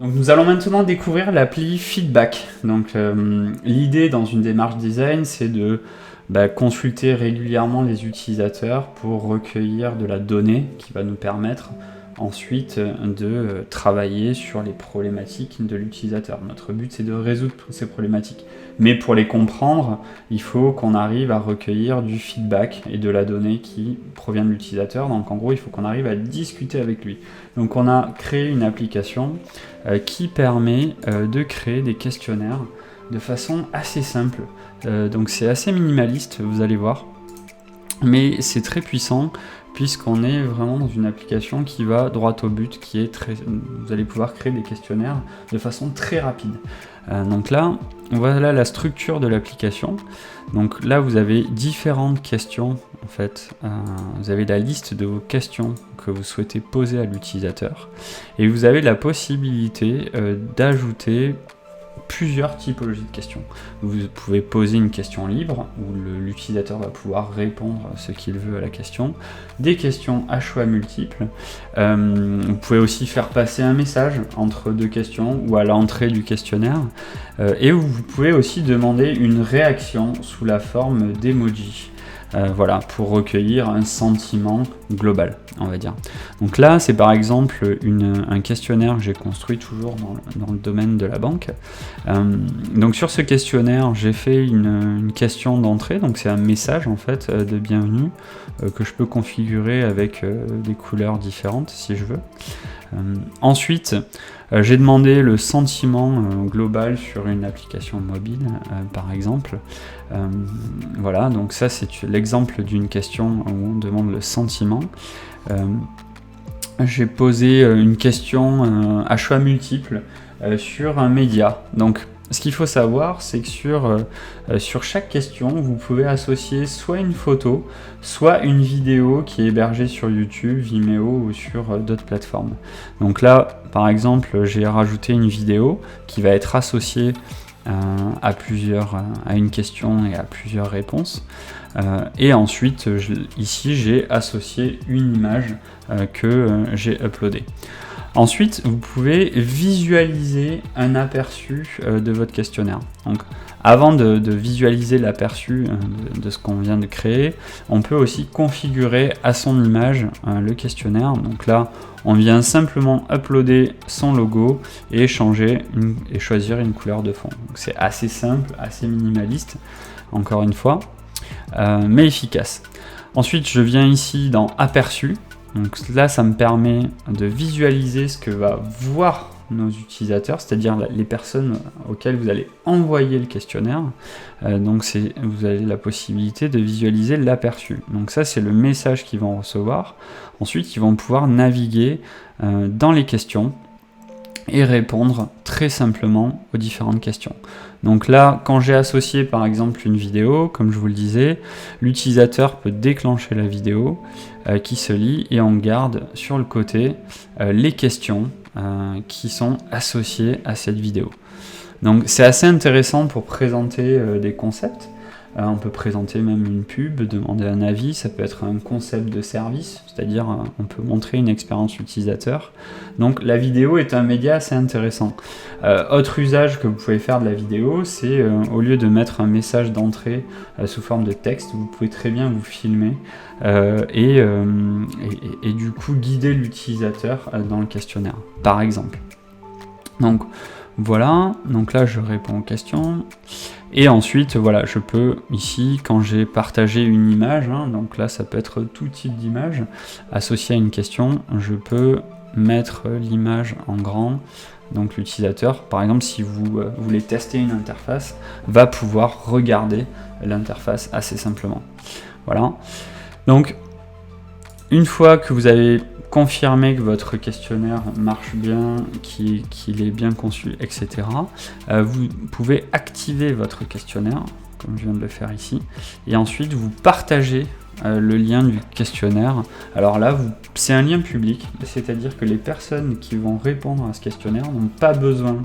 Donc nous allons maintenant découvrir l'appli Feedback. Donc l'idée dans une démarche design, c'est de consulter régulièrement les utilisateurs pour recueillir de la donnée qui va nous permettre ensuite de travailler sur les problématiques de l'utilisateur. Notre but, c'est de résoudre toutes ces problématiques. Mais pour les comprendre, il faut qu'on arrive à recueillir du feedback et de la donnée qui provient de l'utilisateur. Donc en gros, il faut qu'on arrive à discuter avec lui. Donc on a créé une application qui permet de créer des questionnaires de façon assez simple. Donc c'est assez minimaliste, vous allez voir. Mais c'est très puissant puisqu'on est vraiment dans une application qui va droit au but, qui est vous allez pouvoir créer des questionnaires de façon très rapide. Donc là, voilà la structure de l'application. Donc là, vous avez différentes questions. En fait, vous avez la liste de vos questions que vous souhaitez poser à l'utilisateur. Et vous avez la possibilité d'ajouter plusieurs typologies de questions. Vous pouvez poser une question libre où l'utilisateur va pouvoir répondre ce qu'il veut à la question. Des questions à choix multiples. Vous pouvez aussi faire passer un message entre deux questions ou à l'entrée du questionnaire. Et vous pouvez aussi demander une réaction sous la forme d'emoji. Voilà, pour recueillir un sentiment global, on va dire. Donc là, c'est par exemple un questionnaire que j'ai construit toujours dans le domaine de la banque. Donc sur ce questionnaire, j'ai fait une question d'entrée, donc c'est un message en fait de bienvenue que je peux configurer avec des couleurs différentes si je veux. Ensuite, j'ai demandé le sentiment global sur une application mobile, par exemple. Voilà, donc ça c'est l'exemple d'une question où on demande le sentiment. J'ai posé une question à choix multiples sur un média. Donc ce qu'il faut savoir, c'est que sur chaque question, vous pouvez associer soit une photo, soit une vidéo qui est hébergée sur YouTube, Vimeo ou sur d'autres plateformes. Donc là, par exemple, j'ai rajouté une vidéo qui va être associée à une question et à plusieurs réponses. Et ensuite, ici, j'ai associé une image que j'ai uploadée. Ensuite, vous pouvez visualiser un aperçu de votre questionnaire. Donc, avant de visualiser l'aperçu de ce qu'on vient de créer, on peut aussi configurer à son image le questionnaire. Donc là, on vient simplement uploader son logo et choisir une couleur de fond. Donc c'est assez simple, assez minimaliste, encore une fois, mais efficace. Ensuite, je viens ici dans Aperçu. Donc là, ça me permet de visualiser ce que va voir nos utilisateurs, c'est-à-dire les personnes auxquelles vous allez envoyer le questionnaire. Donc vous avez la possibilité de visualiser l'aperçu. Donc ça, c'est le message qu'ils vont recevoir. Ensuite, ils vont pouvoir naviguer dans les questions et répondre très simplement aux différentes questions. Donc là, quand j'ai associé par exemple une vidéo, comme je vous le disais, l'utilisateur peut déclencher la vidéo qui se lit et on garde sur le côté les questions qui sont associées à cette vidéo. Donc c'est assez intéressant pour présenter des concepts. On peut présenter même une pub, demander un avis, ça peut être un concept de service, c'est-à-dire on peut montrer une expérience utilisateur. Donc la vidéo est un média assez intéressant. Autre usage que vous pouvez faire de la vidéo, c'est au lieu de mettre un message d'entrée sous forme de texte, vous pouvez très bien vous filmer et du coup guider l'utilisateur dans le questionnaire, par exemple. Donc voilà, donc là je réponds aux questions. Et ensuite, voilà, je peux ici, quand j'ai partagé une image, donc là ça peut être tout type d'image, associée à une question, je peux mettre l'image en grand. Donc l'utilisateur, par exemple, si vous voulez tester une interface, va pouvoir regarder l'interface assez simplement. Voilà. Donc, une fois que vous avez confirmé que votre questionnaire marche bien, qu'il est bien conçu, etc., vous pouvez activer votre questionnaire, comme je viens de le faire ici, et ensuite vous partagez le lien du questionnaire. Alors là, c'est un lien public, c'est-à-dire que les personnes qui vont répondre à ce questionnaire n'ont pas besoin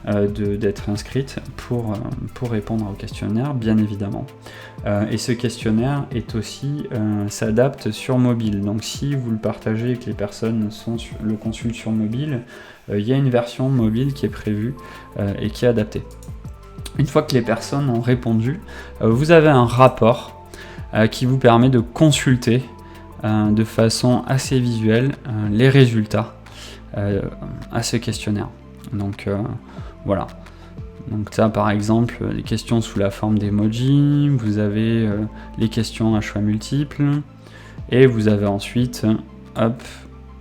d'être inscrite pour répondre au questionnaire, bien évidemment. Et ce questionnaire s'adapte sur mobile. Donc si vous le partagez et que les personnes le consultent sur mobile, il y a une version mobile qui est prévue et qui est adaptée. Une fois que les personnes ont répondu, vous avez un rapport qui vous permet de consulter de façon assez visuelle les résultats à ce questionnaire. Donc voilà. Donc ça, par exemple, les questions sous la forme d'emoji, vous avez les questions à choix multiples, et vous avez ensuite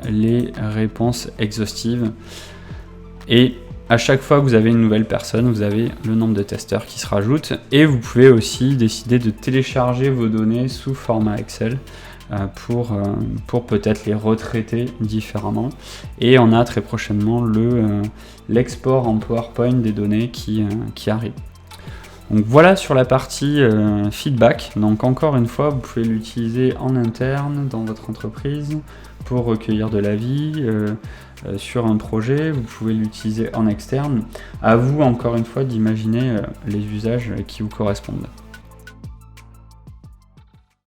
les réponses exhaustives. Et à chaque fois que vous avez une nouvelle personne, vous avez le nombre de testeurs qui se rajoute, et vous pouvez aussi décider de télécharger vos données sous format Excel pour peut-être les retraiter différemment. Et on a très prochainement l'export en PowerPoint des données qui arrive. Donc voilà sur la partie feedback. Donc encore une fois, vous pouvez l'utiliser en interne dans votre entreprise pour recueillir de l'avis sur un projet. Vous pouvez l'utiliser en externe. À vous encore une fois d'imaginer les usages qui vous correspondent.